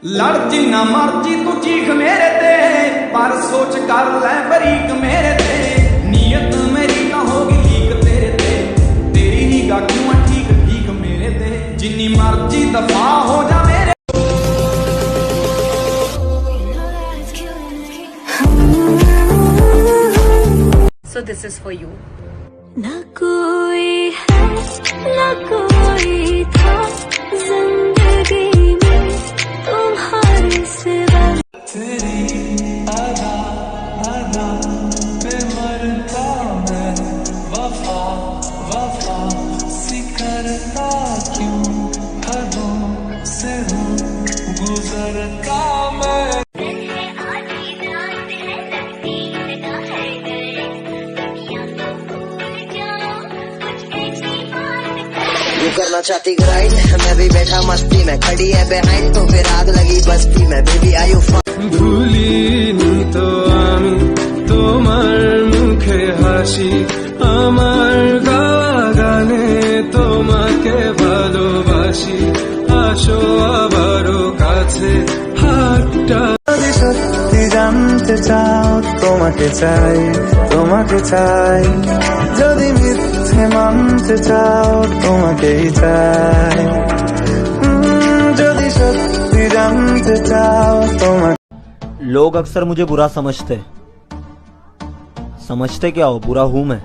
लड़ जिन्ना मर्जी तू चीख मेरे ते, पर सोच कर ले बरीक मेरे ते। नीयत मेरी ना होगी लीक तेरे ते, तेरी निगाह क्यों है ठीक ठीक मेरे ते। जिन्नी मर्जी दफा हो जा मेरे। So this is for you. ना कोई है ना कोई था जिंदगी में तुम्हारे सिवा। तेरी आदा आदा पे मरता मैं, वफा वफा सी करता क्यों, हदों से हूँ गुजरता मैं। तू करना चाहती ग्राइंड, मैं भी बैठा मस्ती में, खड़ी है बिहाइंड तो फिर आग लगी बस्ती में। बेबी आर यू ভুলিনি তো আমি তোমার মুখে হাসি, আমার গাওয়া গানে তোমাকে ভালোবাসি। আসো আবারও কাছে হাতটা। যদি সত্যি জানতে চাও তোমাকে চাই, তোমাকে চাই। যদি মিথ্যে মানতে চাও তোমাকেই চাই। যদি সত্যি জানতে চাও তোমাকে। लोग अक्सर मुझे बुरा समझते क्या हो, बुरा हूं मैं।